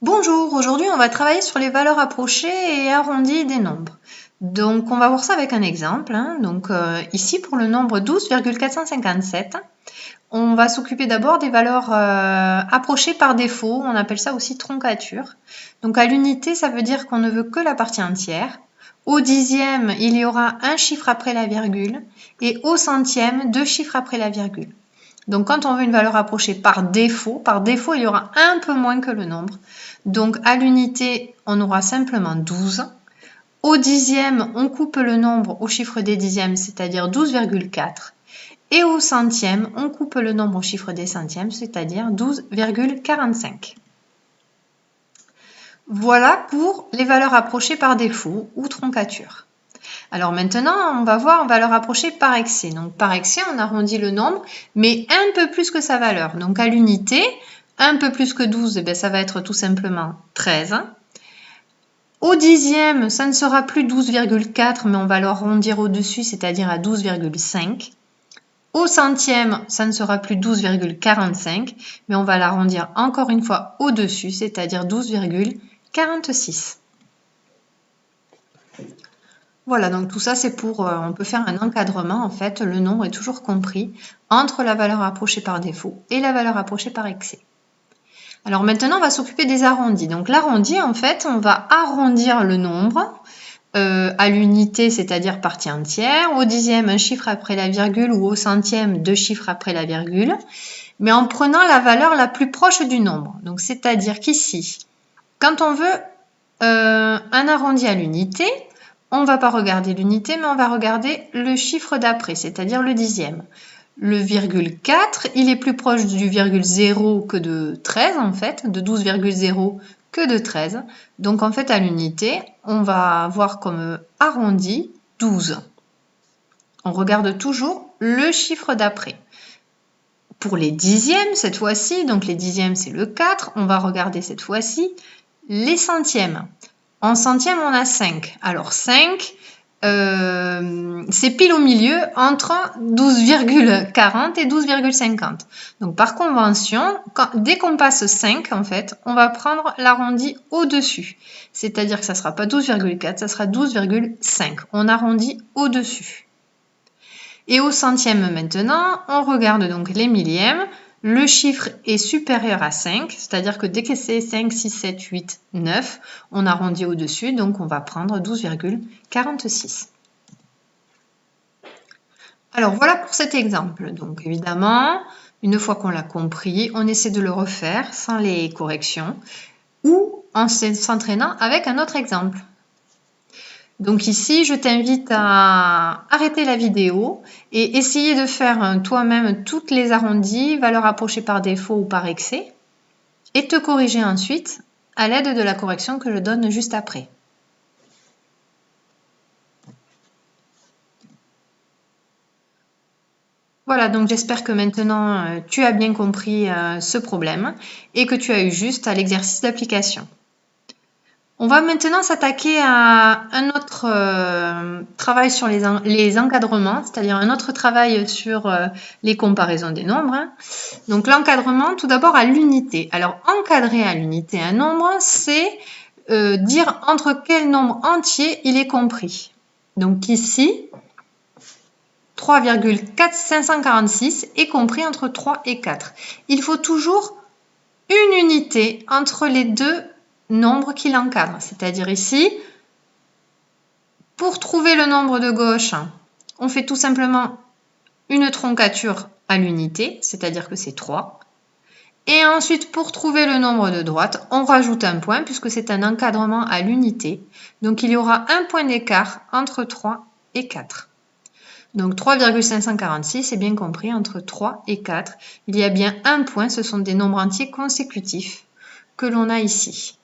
Bonjour, aujourd'hui on va travailler sur les valeurs approchées et arrondies des nombres. Donc on va voir ça avec un exemple. Ici pour le nombre 12,457, on va s'occuper d'abord des valeurs approchées par défaut, on appelle ça aussi troncature. Donc à l'unité, ça veut dire qu'on ne veut que la partie entière. Au dixième, il y aura un chiffre après la virgule et au centième, deux chiffres après la virgule. Donc quand on veut une valeur approchée par défaut, il y aura un peu moins que le nombre. Donc à l'unité, on aura simplement 12. Au dixième, on coupe le nombre au chiffre des dixièmes, c'est-à-dire 12,4. Et au centième, on coupe le nombre au chiffre des centièmes, c'est-à-dire 12,45. Voilà pour les valeurs approchées par défaut ou troncature. Alors maintenant, on va voir valeur approchée par excès. Donc par excès, on arrondit le nombre, mais un peu plus que sa valeur. Donc à l'unité, un peu plus que 12, ça va être tout simplement 13. Au dixième, ça ne sera plus 12,4, mais on va l'arrondir au-dessus, c'est-à-dire à 12,5. Au centième, ça ne sera plus 12,45, mais on va l'arrondir encore une fois au-dessus, c'est-à-dire 12,46. Voilà, donc tout ça, c'est pour, on peut faire un encadrement, en fait, le nombre est toujours compris entre la valeur approchée par défaut et la valeur approchée par excès. Alors maintenant, on va s'occuper des arrondis. Donc l'arrondi, en fait, on va arrondir le nombre à l'unité, c'est-à-dire partie entière, au dixième, un chiffre après la virgule, ou au centième, deux chiffres après la virgule, mais en prenant la valeur la plus proche du nombre. Donc c'est-à-dire qu'ici, quand on veut un arrondi à l'unité, on ne va pas regarder l'unité, mais on va regarder le chiffre d'après, c'est-à-dire le dixième. Le virgule 4, il est plus proche du virgule 0 que de 13 en fait, de 12,0 que de 13. Donc en fait à l'unité, on va avoir comme arrondi 12. On regarde toujours le chiffre d'après. Pour les dixièmes, cette fois-ci, donc les dixièmes c'est le 4, on va regarder cette fois-ci les centièmes. En centième, on a 5. Alors 5, c'est pile au milieu entre 12,40 et 12,50. Donc par convention, dès qu'on passe 5, en fait, on va prendre l'arrondi au-dessus. C'est-à-dire que ça ne sera pas 12,4, ça sera 12,5. On arrondit au-dessus. Et au centième maintenant, on regarde donc les millièmes. Le chiffre est supérieur à 5, c'est-à-dire que dès que c'est 5, 6, 7, 8, 9, on arrondit au-dessus, donc on va prendre 12,46. Alors voilà pour cet exemple. Donc évidemment, une fois qu'on l'a compris, on essaie de le refaire sans les corrections ou en s'entraînant avec un autre exemple. Donc ici, je t'invite à arrêter la vidéo et essayer de faire toi-même toutes les arrondis, valeurs approchées par défaut ou par excès, et te corriger ensuite à l'aide de la correction que je donne juste après. Voilà, donc j'espère que maintenant tu as bien compris ce problème et que tu as eu juste à l'exercice d'application. On va maintenant s'attaquer à un autre travail sur les encadrements, c'est-à-dire un autre travail sur les comparaisons des nombres. Donc l'encadrement, tout d'abord à l'unité. Alors encadrer à l'unité un nombre, c'est dire entre quel nombre entier il est compris. Donc ici, 3,4546 est compris entre 3 et 4. Il faut toujours une unité entre les deux nombres qui l'encadrent. C'est-à-dire ici, pour trouver le nombre de gauche, on fait tout simplement une troncature à l'unité, c'est-à-dire que c'est 3. Et ensuite, pour trouver le nombre de droite, on rajoute un point puisque c'est un encadrement à l'unité. Donc il y aura un point d'écart entre 3 et 4. Donc 3,546 est bien compris entre 3 et 4. Il y a bien un point, ce sont des nombres entiers consécutifs que l'on a ici.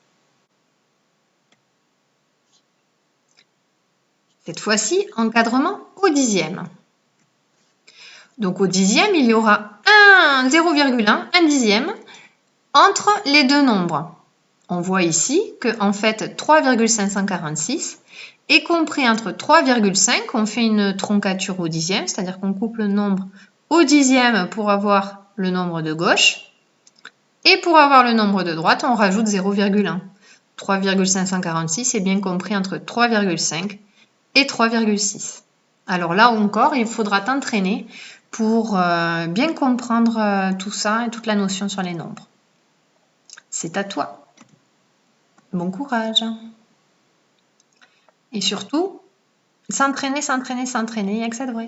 Cette fois-ci, encadrement au dixième. Donc au dixième, il y aura 0,1, un dixième, entre les deux nombres. On voit ici que en fait 3,546 est compris entre 3,5, on fait une troncature au dixième, c'est-à-dire qu'on coupe le nombre au dixième pour avoir le nombre de gauche, Et pour avoir le nombre de droite, on rajoute 0,1. 3,546 est bien compris entre 3,5 et 3,6. Alors là encore, il faudra t'entraîner pour bien comprendre tout ça et toute la notion sur les nombres. C'est à toi. Bon courage. Et surtout, s'entraîner, s'entraîner, s'entraîner, il n'y a que ça de vrai.